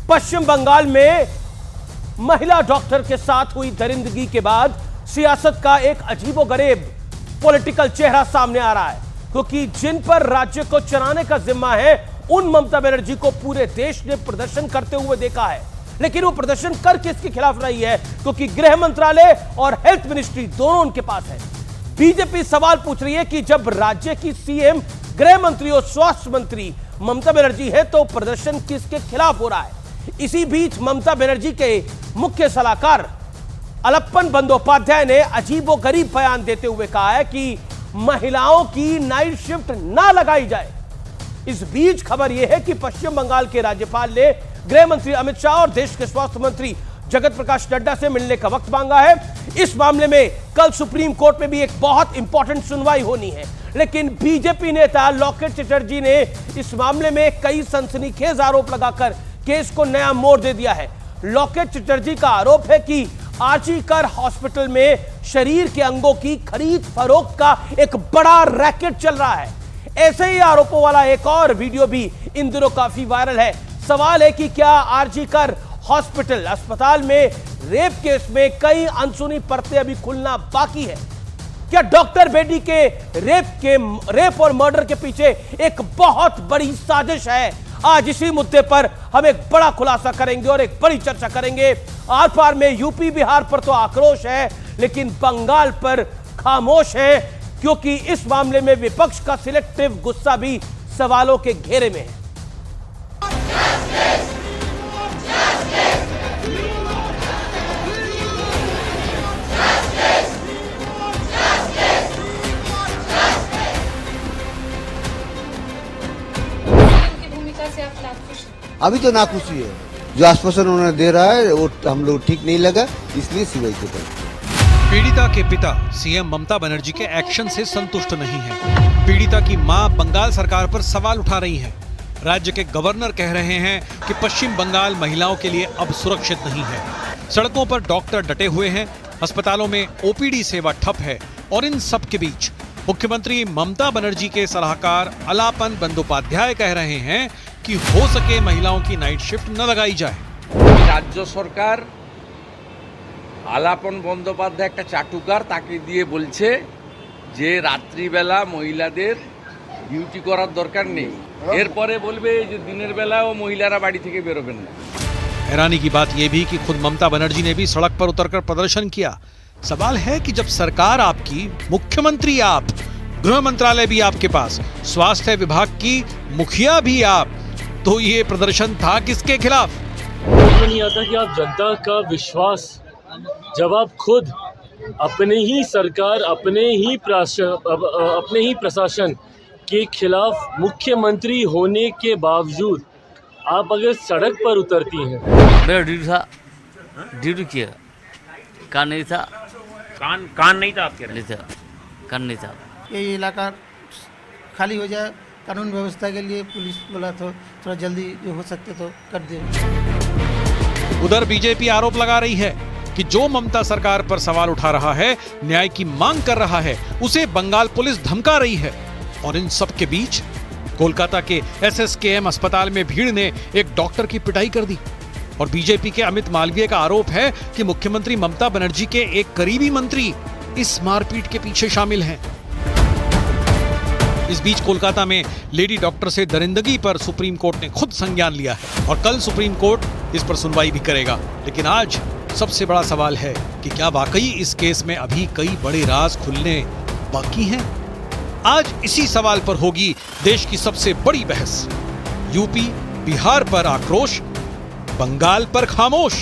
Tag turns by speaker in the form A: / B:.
A: पश्चिम बंगाल में महिला डॉक्टर के साथ हुई दरिंदगी के बाद सियासत का एक अजीबोगरीब पॉलिटिकल चेहरा सामने आ रहा है, क्योंकि जिन पर राज्य को चलाने का जिम्मा है उन ममता बनर्जी को पूरे देश ने प्रदर्शन करते हुए देखा है। लेकिन वो प्रदर्शन कर किसके खिलाफ रही है, क्योंकि गृह मंत्रालय और हेल्थ मिनिस्ट्री दोनों उनके पास है। बीजेपी सवाल पूछ रही है कि जब राज्य की सीएम, गृह मंत्री और स्वास्थ्य मंत्री ममता बनर्जी है तो प्रदर्शन किसके खिलाफ हो रहा है। इसी बीच ममता बनर्जी के मुख्य सलाहकार अलप्पन बंदोपाध्याय ने अजीबोगरीब बयान देते हुए कहा है कि महिलाओं की नाइट शिफ्ट ना लगाई जाए। इस बीच खबर यह है कि पश्चिम बंगाल के राज्यपाल ने गृह मंत्री अमित शाह और देश के स्वास्थ्य मंत्री जगत प्रकाश नड्डा से मिलने का वक्त मांगा है। इस मामले में कल सुप्रीम कोर्ट में भी एक बहुत इंपॉर्टेंट सुनवाई होनी है, लेकिन बीजेपी नेता लॉकेट चटर्जी ने इस मामले में कई सनसनीखेज आरोप लगाकर केस को नया मोड़ दे दिया है। लॉकेट चटर्जी का आरोप है कि आर्जीकर हॉस्पिटल में शरीर के अंगों की खरीद फरोख्त का एक बड़ा रैकेट चल रहा है। ऐसे ही आरोपों वाला एक और वीडियो भी इन दिनों काफी वायरल है। सवाल है कि क्या आर्जीकर हॉस्पिटल अस्पताल में रेप केस में कई अनसुनी परतें अभी खुलना बाकी है। क्या डॉक्टर बेडी के रेप और मर्डर के पीछे एक बहुत बड़ी साजिश है? आज इसी मुद्दे पर हम एक बड़ा खुलासा करेंगे और एक बड़ी चर्चा करेंगे। आर पार में यूपी बिहार पर तो आक्रोश है, लेकिन बंगाल पर खामोश है, क्योंकि इस मामले में विपक्ष का सिलेक्टिव गुस्सा भी सवालों के घेरे में है।
B: अभी तो नाखुशी है, जो आश्वासन उन्होंने दे रहा है वो हम लोग ठीक नहीं लगा, इसलिए सीबीआई को कर।
C: पीड़िता के पिता सीएम ममता बनर्जी के एक्शन से संतुष्ट नहीं हैं। पीड़िता की मां बंगाल सरकार पर सवाल उठा रही हैं। राज्य के गवर्नर कह रहे हैं कि पश्चिम बंगाल महिलाओं के लिए अब सुरक्षित नहीं है। सड़कों पर डॉक्टर डटे हुए हैं, अस्पतालों में ओपीडी सेवा ठप है। और इन सब के बीच मुख्यमंत्री ममता बनर्जी के सलाहकार अलप्पन बंदोपाध्याय कह रहे हैं कि हो सके महिलाओं की नाइट शिफ्ट न लगाई जाए।
D: राज्य सरकार আলাপন বন্দ্যোপাধ্যায় একটা চাটুকার, তাকে দিয়ে বলছে যে রাত্রিবেলা মহিলাদের ডিউটি করার দরকার নেই, এরপরে বলবে যে দিনের বেলাও মহিলারা বাড়ি থেকে বেরোবেন না।
C: हैरानी की बात यह भी कि खुद ममता बनर्जी ने भी सड़क पर उतरकर प्रदर्शन किया। सवाल है कि जब सरकार आपकी, मुख्यमंत्री आप, गृह मंत्रालय भी आपके पास, स्वास्थ्य विभाग की मुखिया भी आप, तो ये प्रदर्शन था किसके खिलाफ?
E: नहीं आता कि आप जनता का विश्वास, जब आप खुद अपने ही सरकार, अपने ही प्रशासन के खिलाफ मुख्यमंत्री होने के बावजूद आप अगर सड़क पर उतरती हैं।
F: मेरा ड्यूटी था, ड्यूटी किया, कान नहीं था,
G: कान नहीं था आपके?
F: नहीं था, कान नहीं था।
H: ये इलाका खाली हो जाए, कानून व्यवस्था के लिए पुलिस बोला तो थोड़ा जल्दी जो हो सकते तो कर दे।
C: उधर बीजेपी आरोप लगा रही है कि जो ममता सरकार पर सवाल उठा रहा है, न्याय की मांग कर रहा है, उसे बंगाल पुलिस धमका रही है। और इन सब के बीच कोलकाता के एसएसकेएम अस्पताल में भीड़ ने एक डॉक्टर की पिटाई कर दी। और बीजेपी के अमित मालवीय का आरोप है कि मुख्यमंत्री ममता बनर्जी के एक करीबी मंत्री इस मारपीट के पीछे शामिल हैं। इस बीच कोलकाता में लेडी डॉक्टर से दरिंदगी पर सुप्रीम कोर्ट ने खुद संज्ञान लिया है और कल सुप्रीम कोर्ट इस पर सुनवाई भी करेगा। लेकिन आज सबसे बड़ा सवाल है कि क्या वाकई इस केस में अभी कई बड़े राज खुलने बाकी हैं? आज इसी सवाल पर होगी देश की सबसे बड़ी बहस। यूपी बिहार पर आक्रोश, बंगाल पर खामोश।